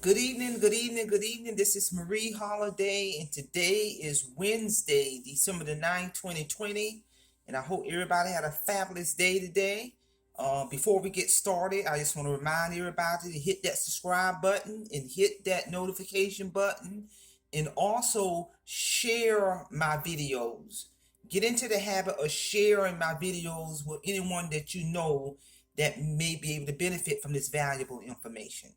Good evening, good evening, good evening. This is Marie Holiday, and today is Wednesday, December the 9th, 2020. And I hope everybody had a fabulous day today. Before we get started, I just want to remind everybody to hit that subscribe button and hit that notification button, and also share my videos. Get into the habit of sharing my videos with anyone that you know that may be able to benefit from this valuable information.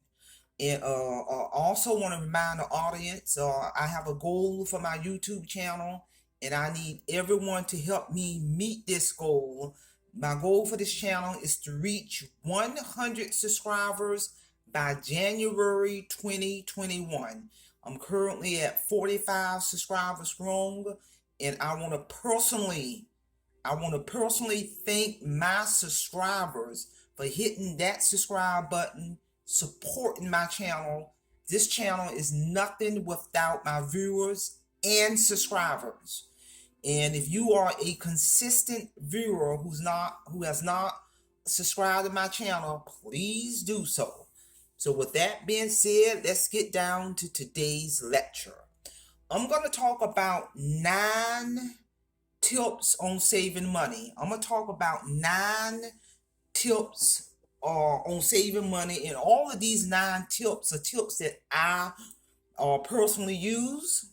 And also want to remind the audience, I have a goal for my YouTube channel, and I need everyone to help me meet this goal. My goal for this channel is to reach 100 subscribers by January 2021. I'm currently at 45 subscribers strong, and I want to personally thank my subscribers for hitting that subscribe button, supporting my channel. This channel is nothing without my viewers and subscribers. And if you are a consistent viewer who has not subscribed to my channel, please do so. So with that being said, let's get down to today's lecture. I'm going to talk about 9 tips on saving money. I'm going to talk about 9 tips on saving money, and all of these 9 tips are tips that I personally use.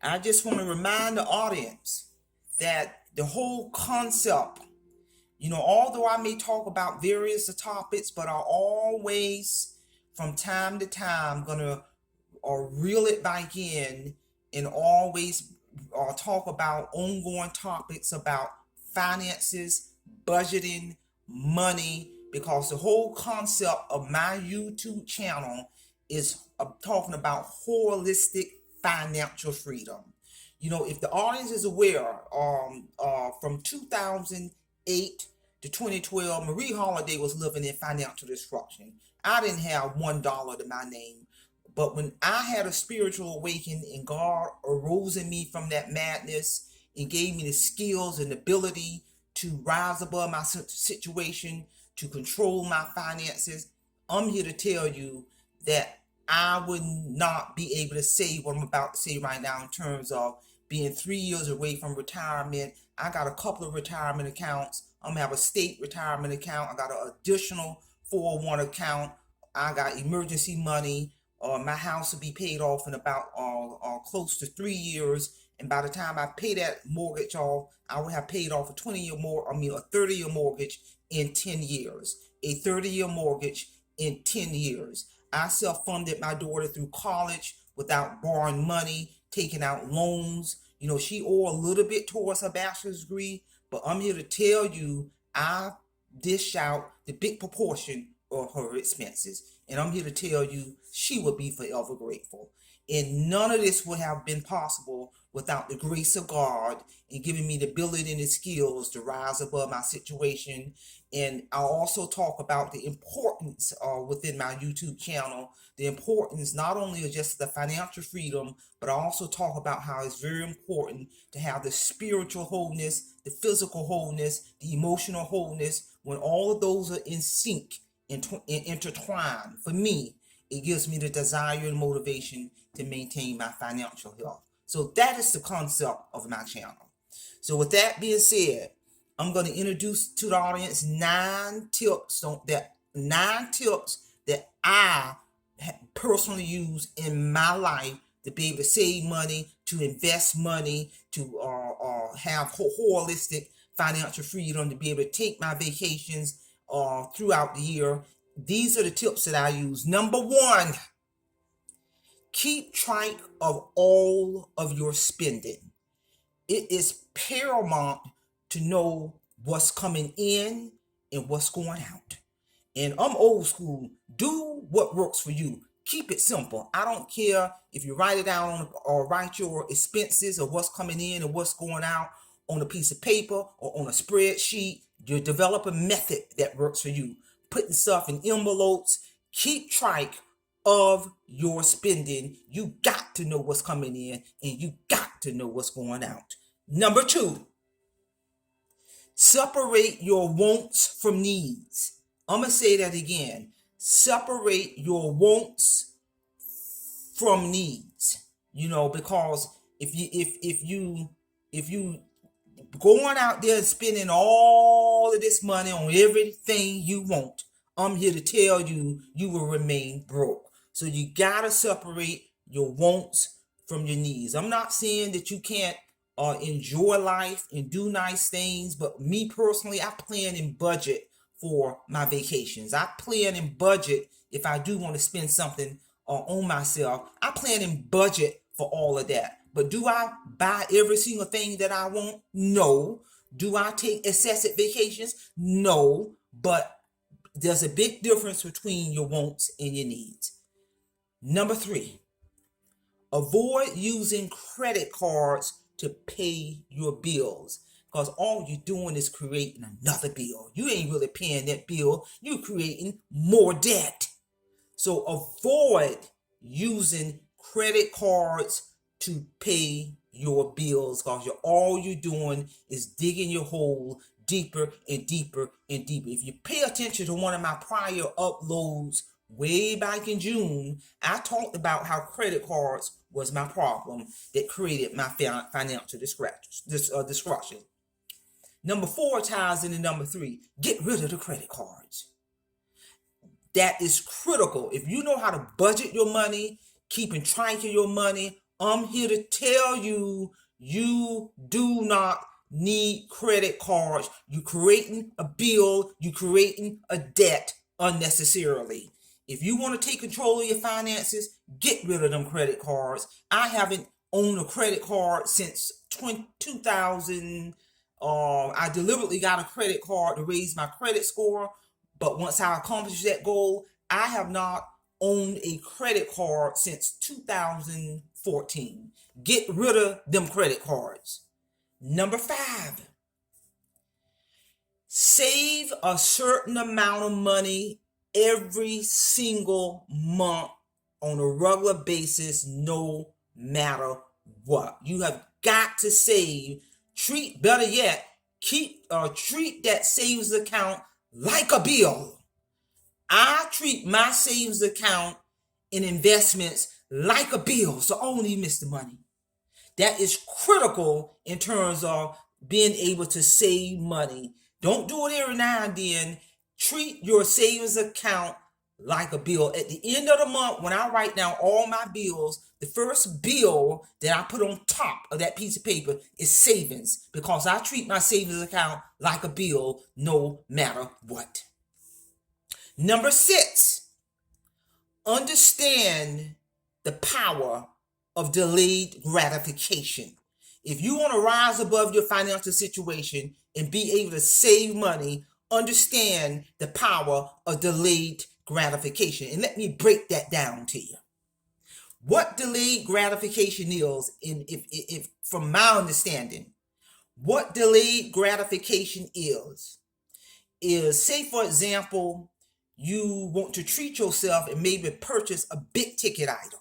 I just want to remind the audience that the whole concept, although I may talk about various topics, but I always, from time to time, gonna reel it back in and always talk about ongoing topics about finances, budgeting, money, because the whole concept of my YouTube channel is talking about holistic financial freedom. If the audience is aware, from 2008 to 2012, Marie Holiday was living in financial disruption. I didn't have $1 to my name. But when I had a spiritual awakening and God arose in me from that madness and gave me the skills and ability to rise above my situation, to control my finances, I'm here to tell you that I would not be able to say what I'm about to say right now in terms of being 3 years away from retirement. I got a couple of retirement accounts. I'm going to have a state retirement account. I got an additional 401 account. I got emergency money. My house will be paid off in about close to 3 years, and by the time I pay that mortgage off, I will have paid off a 30-year mortgage in 10 years. A 30-year mortgage in 10 years. I self-funded my daughter through college without borrowing money, taking out loans. She owed a little bit towards her bachelor's degree, but I'm here to tell you I dish out the big proportion of her expenses. And I'm here to tell you she will be forever grateful. And none of this would have been possible without the grace of God and giving me the ability and the skills to rise above my situation. And I'll also talk about the importance within my YouTube channel, the importance not only of just the financial freedom, but I also talk about how it's very important to have the spiritual wholeness, the physical wholeness, the emotional wholeness. When all of those are in sync, intertwined, for me, it gives me the desire and motivation to maintain my financial health. So that is the concept of my channel. So with that being said, I'm going to introduce to the audience 9 tips that I personally use in my life to be able to save money, to invest money, to have holistic financial freedom, to be able to take my vacations throughout the year. These are the tips that I use. Number 1, keep track of all of your spending. It is paramount to know what's coming in and what's going out. And I'm old school. Do what works for you. Keep it simple. I don't care if you write it down or write your expenses or what's coming in and what's going out on a piece of paper or on a spreadsheet. You develop a method that works for you. Putting stuff in envelopes. Keep track of your spending. You got to know what's coming in and you got to know what's going out. Number 2, separate your wants from needs. I'm gonna say that again. Separate your wants from needs. Because if you going out there and spending all of this money on everything you want, I'm here to tell you you will remain broke. So you gotta separate your wants from your needs. I'm not saying that you can't enjoy life and do nice things, but me personally, I plan and budget for my vacations. I plan and budget if I do want to spend something on myself. I plan and budget for all of that. But do I buy every single thing that I want? No. Do I take excessive vacations? No. But there's a big difference between your wants and your needs. Number 3, avoid using credit cards to pay your bills, because all you're doing is creating another bill. You ain't really paying that bill. You're creating more debt. So avoid using credit cards to pay your bills, because all you're doing is digging your hole deeper and deeper and deeper. If you pay attention to one of my prior uploads way back in June, I talked about how credit cards was my problem that created my financial destruction. Number 4 ties into number 3. Get rid of the credit cards. That is critical. If you know how to budget your money, keeping track of your money, I'm here to tell you, you do not need credit cards. You're creating a bill, you're creating a debt unnecessarily. If you want to take control of your finances, get rid of them credit cards. I haven't owned a credit card since 2000. I deliberately got a credit card to raise my credit score, but once I accomplished that goal, I have not owned a credit card since 2014. Get rid of them credit cards. Number 5, save a certain amount of money every single month on a regular basis, no matter what. You have got to save. Treat that savings account like a bill. I treat my savings account and investments like a bill, so I don't even miss the money. That is critical in terms of being able to save money. Don't do it every now and then. Treat your savings account like a bill. At the end of the month, when I write down all my bills, the first bill that I put on top of that piece of paper is savings, because I treat my savings account like a bill no matter what. Number 6, understand the power of delayed gratification. If you want to rise above your financial situation and be able to save money, understand the power of delayed gratification. And let me break that down to you. What delayed gratification is, if from my understanding, what delayed gratification is say, for example, you want to treat yourself and maybe purchase a big ticket item.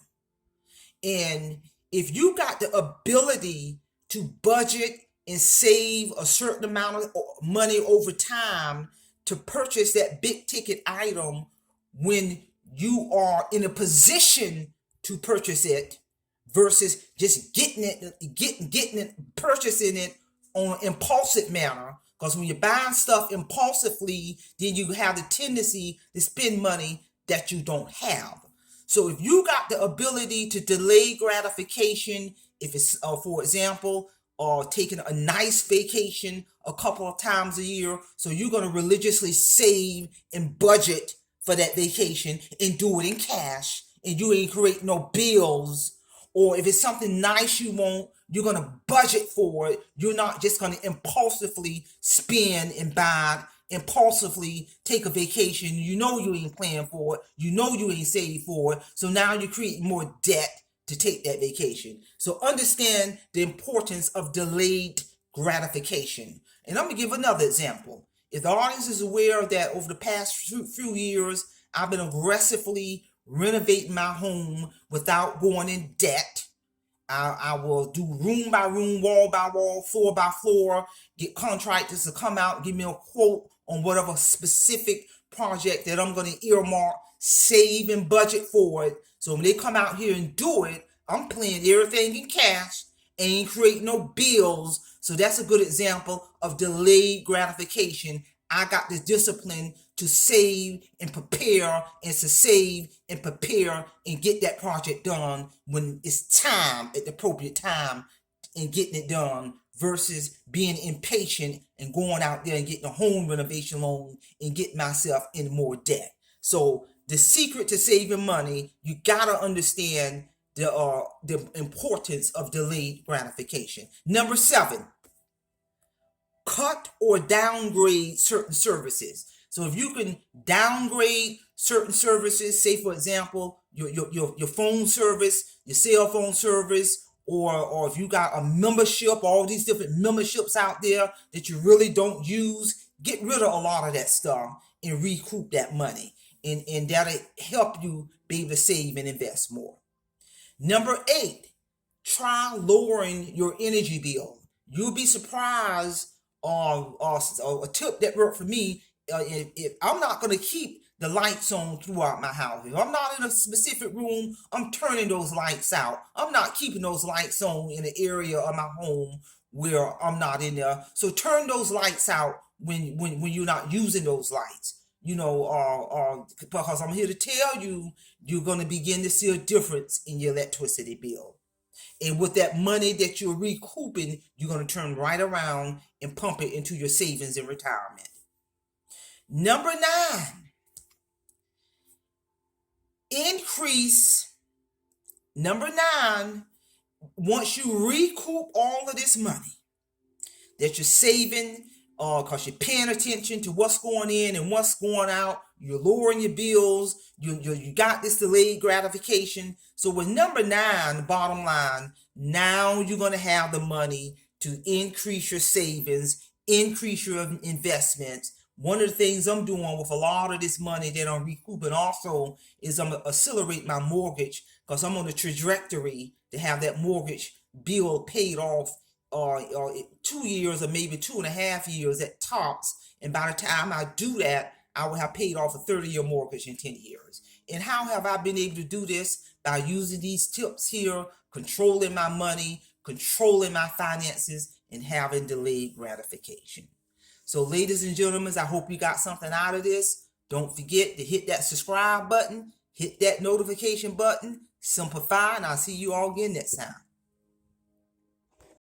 And if you got the ability to budget and save a certain amount of money over time to purchase that big ticket item when you are in a position to purchase it, versus just getting it, purchasing it on an impulsive manner. Because when you're buying stuff impulsively, then you have the tendency to spend money that you don't have. So if you got the ability to delay gratification, if it's, for example, taking a nice vacation a couple of times a year, so you're going to religiously save and budget for that vacation and do it in cash, and you ain't create no bills. Or if it's something nice you want, you're going to budget for it. You're not just going to impulsively spend and buy, impulsively take a vacation. You know you ain't planning for it. You know you ain't saved for it. So now you create more debt to take that vacation. So understand the importance of delayed gratification. And I'm going to give another example. If the audience is aware that over the past few years, I've been aggressively renovating my home without going in debt. I will do room by room, wall by wall, floor by floor, get contractors to come out, give me a quote on whatever specific project that I'm going to earmark, save, and budget for it. So when they come out here and do it, I'm paying everything in cash, ain't creating no bills. So that's a good example of delayed gratification. I got the discipline to save and prepare, and to save and prepare and get that project done when it's time, at the appropriate time, and getting it done, versus being impatient and going out there and getting a home renovation loan and getting myself in more debt. So the secret to saving money, you gotta understand the importance of delayed gratification. Number 7, cut or downgrade certain services. So if you can downgrade certain services, say for example, your phone service, your cell phone service, or if you got a membership, all these different memberships out there that you really don't use, get rid of a lot of that stuff and recoup that money. And that'll help you be able to save and invest more. Number 8, try lowering your energy bill. You'll be surprised. A tip that worked for me, if I'm not going to keep the lights on throughout my house. If I'm not in a specific room, I'm turning those lights out. I'm not keeping those lights on in an area of my home where I'm not in there. So turn those lights out when you're not using those lights. Because I'm here to tell you, you're going to begin to see a difference in your electricity bill. And with that money that you're recouping, you're going to turn right around and pump it into your savings and retirement. Number 9, once you recoup all of this money that you're saving, because you're paying attention to what's going in and what's going out, you're lowering your bills, you got this delayed gratification. So with number 9, the bottom line, now you're going to have the money to increase your savings, increase your investments. One of the things I'm doing with a lot of this money that I'm recouping also is I'm going to accelerate my mortgage, because I'm on the trajectory to have that mortgage bill paid off 2 years or maybe 2.5 years at tops. And by the time I do that, I will have paid off a 30-year mortgage in 10 years. And how have I been able to do this? By using these tips here, controlling my money, controlling my finances, and having delayed gratification. So ladies and gentlemen, I hope you got something out of this. Don't forget to hit that subscribe button, hit that notification button, simplify, and I'll see you all again next time.